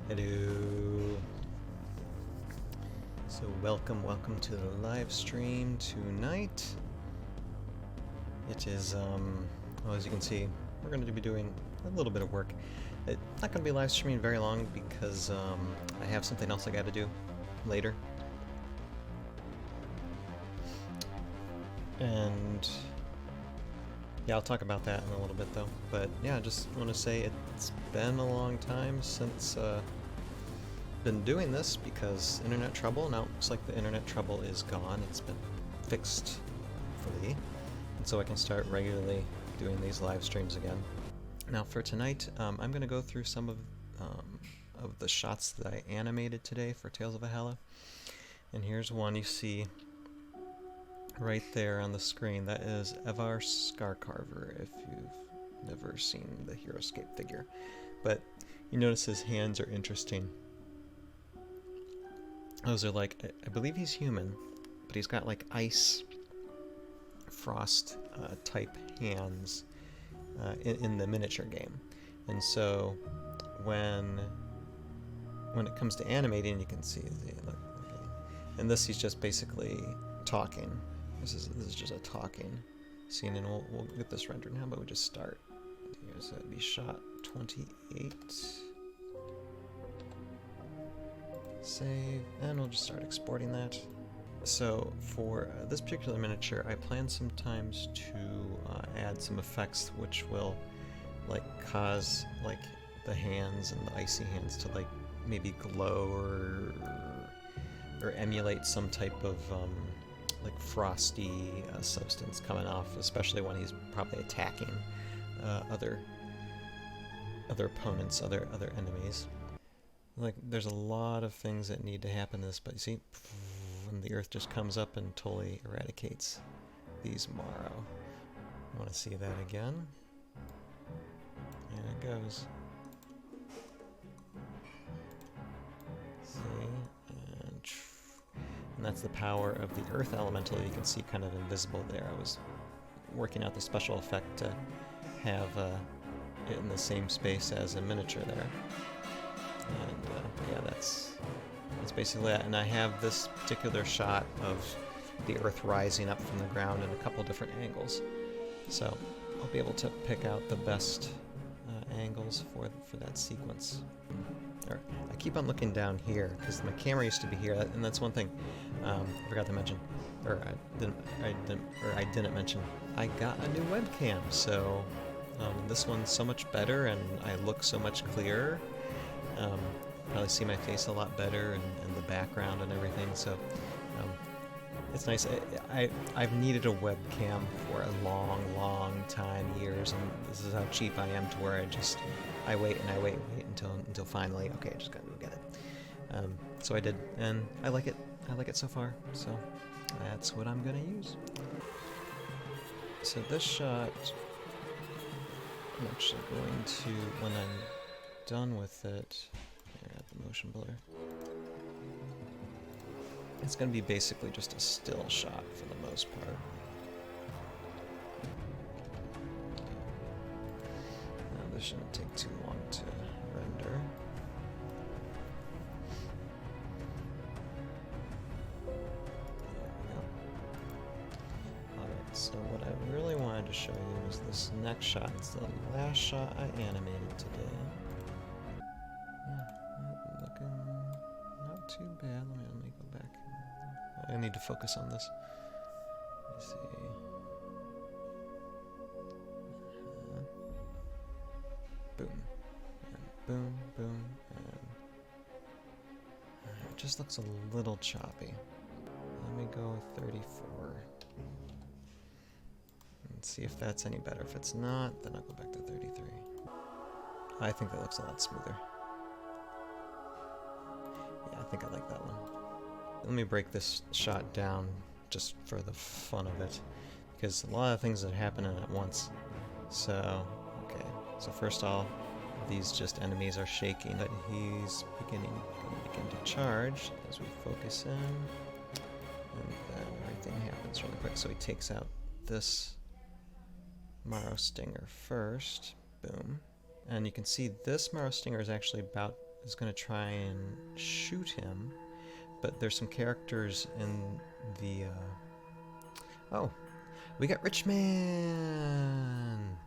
Hello. So welcome to the live stream tonight. It is, well, as you can see, we're going to be doing a little bit of work. It's not going to be live streaming very long because I have something else I got to do later. And yeah, I'll talk about that in a little bit though. But yeah, I just want to say it's been a long time since been doing this because internet trouble. Now it looks like the internet trouble is gone. It's been fixed fully, and so I can start regularly doing these live streams again. Now for tonight, I'm going to go through some of the shots that I animated today for Tales of Valhalla. And here's one you see right there on the screen. That is Evar Scarcarver, if you've never seen the Heroscape figure. But you notice his hands are interesting. Those are like, I believe he's human, but he's got like ice frost type hands in the miniature game. And so when it comes to animating, you can see look, and this he's just basically talking. This is just a talking scene, and we'll get this rendered. How about we just start? Here's it'd be shot 28. Save, and we'll just start exporting that. So for this particular miniature, I plan sometimes to add some effects which will like cause like the hands and the icy hands to like maybe glow or emulate some type of like frosty substance coming off, especially when he's probably attacking other opponents, other enemies. Like, there's a lot of things that need to happen in this, but you see, when the earth just comes up and totally eradicates these Morrow. I want to see that again. And it goes. See? And that's the power of the earth elemental. You can see kind of invisible there. I was working out the special effect to have it in the same space as a miniature there. And yeah, that's basically that. And I have this particular shot of the earth rising up from the ground in a couple different angles. So I'll be able to pick out the best angles for that sequence. I keep on looking down here because my camera used to be here, and that's one thing I forgot to mention, or I didn't mention. I got a new webcam, so this one's so much better, and I look so much clearer. Probably see my face a lot better and the background and everything, so it's nice. I've needed a webcam for a long time, years, and this is how cheap I am, to where I wait until finally, okay, I just gotta go get it. So I did, and I like it so far, so that's what I'm gonna use. So this shot, I'm actually going to, when I'm done with it, here, add the motion blur. It's going to be basically just a still shot for the most part. Now this shouldn't take too long to render. There we go. Alright, so what I really wanted to show you is this next shot. It's the last shot I animated today. Too bad. Let me go back. I need to focus on this. Let me see. Boom. And boom, boom, and it just looks a little choppy. Let me go with 34. And see if that's any better. If it's not, then I'll go back to 33. I think that looks a lot smoother. I think I like that one. Let me break this shot down just for the fun of it, because a lot of things are happening at once. So, okay. So first all, these just enemies are shaking, but he's going to begin to charge as we focus in, and then everything happens really quick. So he takes out this Morrow Stinger first. Boom. And you can see this Morrow Stinger is actually about is going to try and shoot him, but there's some characters in the... Oh, we got Rich Man!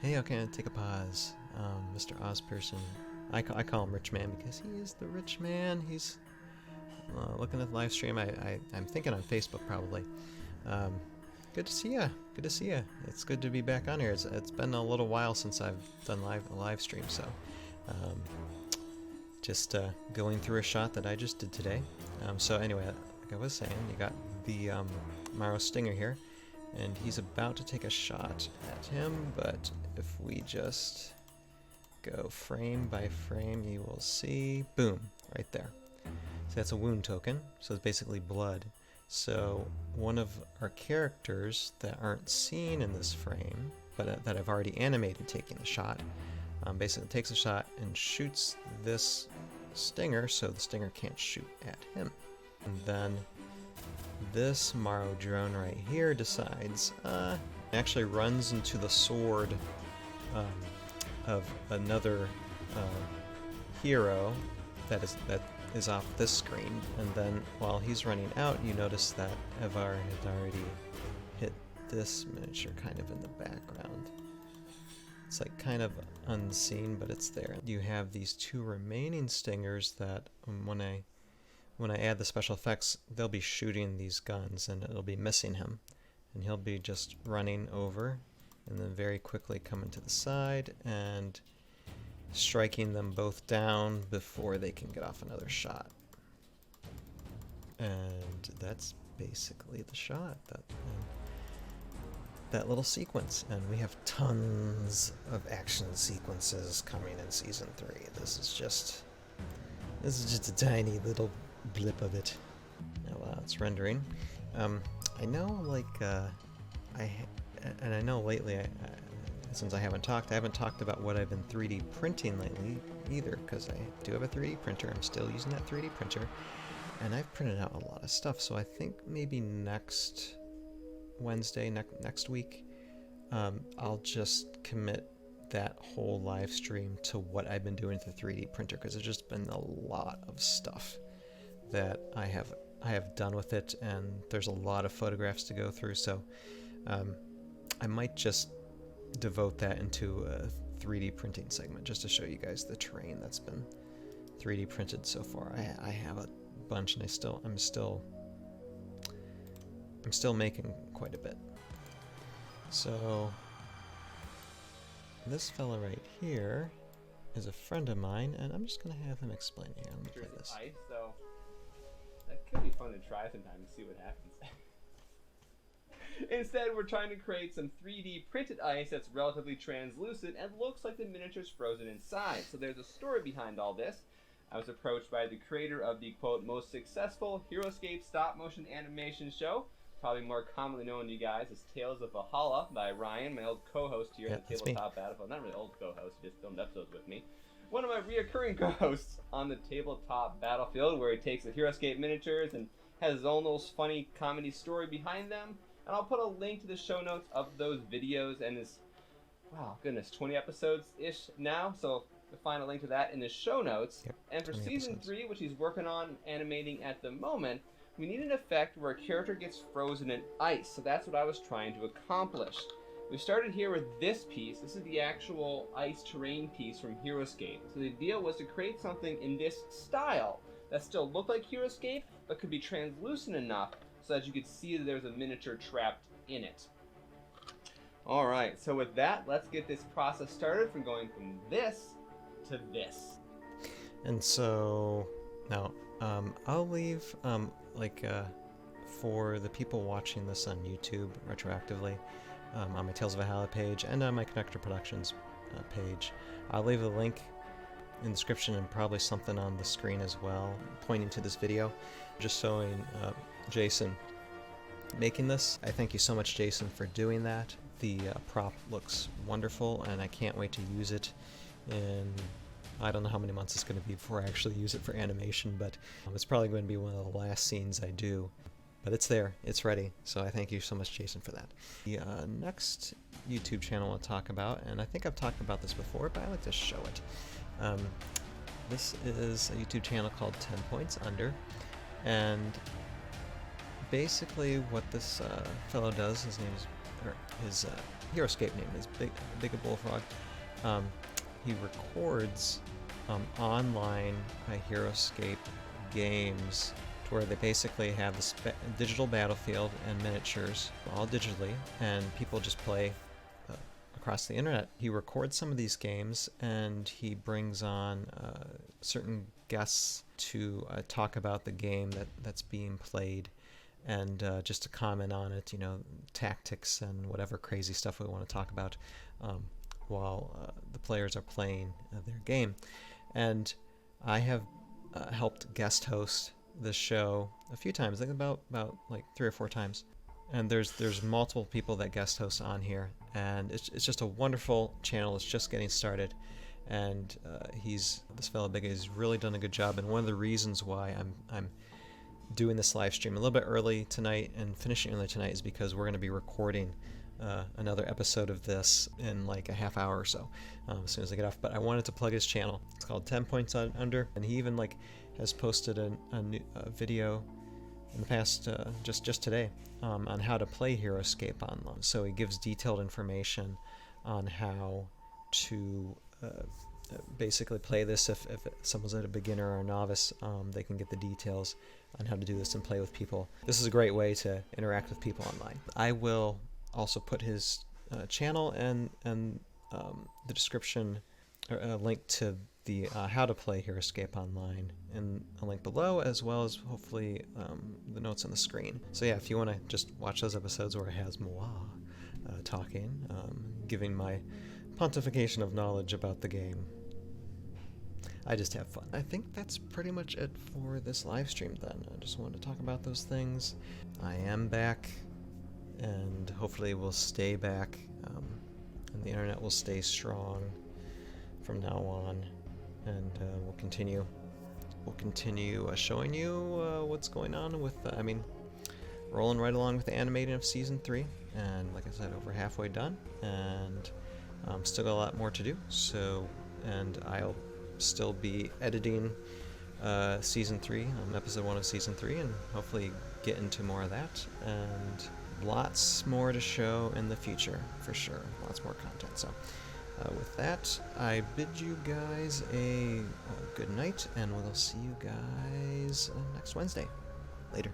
Hey, okay, take a pause. Mr. Ozperson. I call him Rich Man because he is the rich man. He's looking at the live stream. I'm thinking on Facebook probably. Good to see ya. Good to see ya. It's good to be back on here. It's been a little while since I've done a live stream, so just going through a shot that I just did today. So anyway, like I was saying, you got the Maro Stinger here, and he's about to take a shot at him, but if we just go frame by frame, you will see, boom, right there. So that's a wound token, so it's basically blood. So one of our characters that aren't seen in this frame, but that I've already animated taking the shot, basically takes a shot and shoots this stinger, so the stinger can't shoot at him. And then this Maro drone right here decides, actually runs into the sword of another hero that is off this screen, and then while he's running out, you notice that Evar had already hit this miniature kind of in the background. It's like kind of unseen, but it's there. You have these two remaining stingers that when I add the special effects, they'll be shooting these guns and it'll be missing him, and he'll be just running over and then very quickly coming to the side and striking them both down before they can get off another shot. And that's basically the shot, that little sequence. And we have tons of action sequences coming in Season 3. This is just a tiny little blip of it. Oh wow, it's rendering. I know, like, I know lately, since I haven't talked about what I've been 3D printing lately either, because I do have a 3D printer. I'm still using that 3D printer, and I've printed out a lot of stuff. So I think maybe next Wednesday, next week, I'll just commit that whole live stream to what I've been doing with the 3D printer, because there's just been a lot of stuff that I have done with it, and there's a lot of photographs to go through. So I might just devote that into a 3D printing segment just to show you guys the terrain that's been 3D printed so far. I have a bunch, and I'm still making quite a bit. So this fella right here is a friend of mine, and I'm just gonna have him explain here. Let me play this. Ice, so that could be fun to try sometime and see what happens. Instead, we're trying to create some 3D printed ice that's relatively translucent and looks like the miniature's frozen inside. So there's a story behind all this. I was approached by the creator of the, quote, most successful Heroscape stop-motion animation show, probably more commonly known to you guys as Tales of Valhalla by Ryan, my old co-host here at the Tabletop Battlefield. Not really old co-host, he just filmed episodes with me. One of my reoccurring co-hosts on the Tabletop Battlefield, where he takes the Heroscape miniatures and has his own little funny comedy story behind them. And I'll put a link to the show notes of those videos, and this, wow, goodness, 20 episodes-ish now, so you'll find a link to that in the show notes. Yep, and for Season episodes. 3, which he's working on animating at the moment, we need an effect where a character gets frozen in ice, so that's what I was trying to accomplish. We started here with this piece. This is the actual ice terrain piece from Heroscape. So the idea was to create something in this style that still looked like Heroscape, but could be translucent enough so that you could see that there's a miniature trapped in it. Alright, so with that, let's get this process started from going from this to this. And so now I'll leave for the people watching this on YouTube retroactively, on my Tales of Valhalla page and on my Connector Productions page, I'll leave a link in the description and probably something on the screen as well pointing to this video, just showing Jason making this. I thank you so much, Jason, for doing that. The prop looks wonderful, and I can't wait to use it in, I don't know how many months it's going to be before I actually use it for animation, but it's probably going to be one of the last scenes I do. But it's there, it's ready, so I thank you so much, Jason, for that. The next YouTube channel I'll talk about, and I think I've talked about this before, but I like to show it, This is a YouTube channel called 10 Points Under, and basically what this fellow does, his name is, or his Heroscape name is Big a Bullfrog. He records online Heroscape games to where they basically have this digital battlefield and miniatures, all digitally, and people just play across the internet. He records some of these games and he brings on certain guests to talk about the game that's being played, and just to comment on it, you know, tactics and whatever crazy stuff we want to talk about while the players are playing their game. And I have helped guest host this show a few times, I think about like 3 or 4 times. And there's multiple people that guest host on here, and it's just a wonderful channel. It's just getting started, and this fellow Big has really done a good job. And one of the reasons why I'm doing this live stream a little bit early tonight and finishing early tonight is because we're going to be recording another episode of this in like a half hour or so, as soon as I get off. But I wanted to plug his channel. It's called 10 Points Under, and he even like has posted a new video in the past, just today, on how to play Heroscape online. So he gives detailed information on how to basically play this. If someone's a beginner or a novice, they can get the details on how to do this and play with people. This is a great way to interact with people online. I will also put his channel and the description, or a link to the how to play Heroscape online in a link below, as well as hopefully the notes on the screen. So yeah, if you want to just watch those episodes where it has moi talking, giving my pontification of knowledge about the game, I just have fun. I think that's pretty much it for this live stream then. I just wanted to talk about those things. I am back, and hopefully we'll stay back, and the internet will stay strong from now on, and we'll continue showing you what's going on with rolling right along with the animating of season 3, and like I said, over halfway done, and still got a lot more to do. So, and I'll still be editing season 3, episode 1 of season 3, and hopefully get into more of that, and lots more to show in the future for sure. Lots more content. So with that, I bid you guys a good night, and we'll see you guys next Wednesday. Later.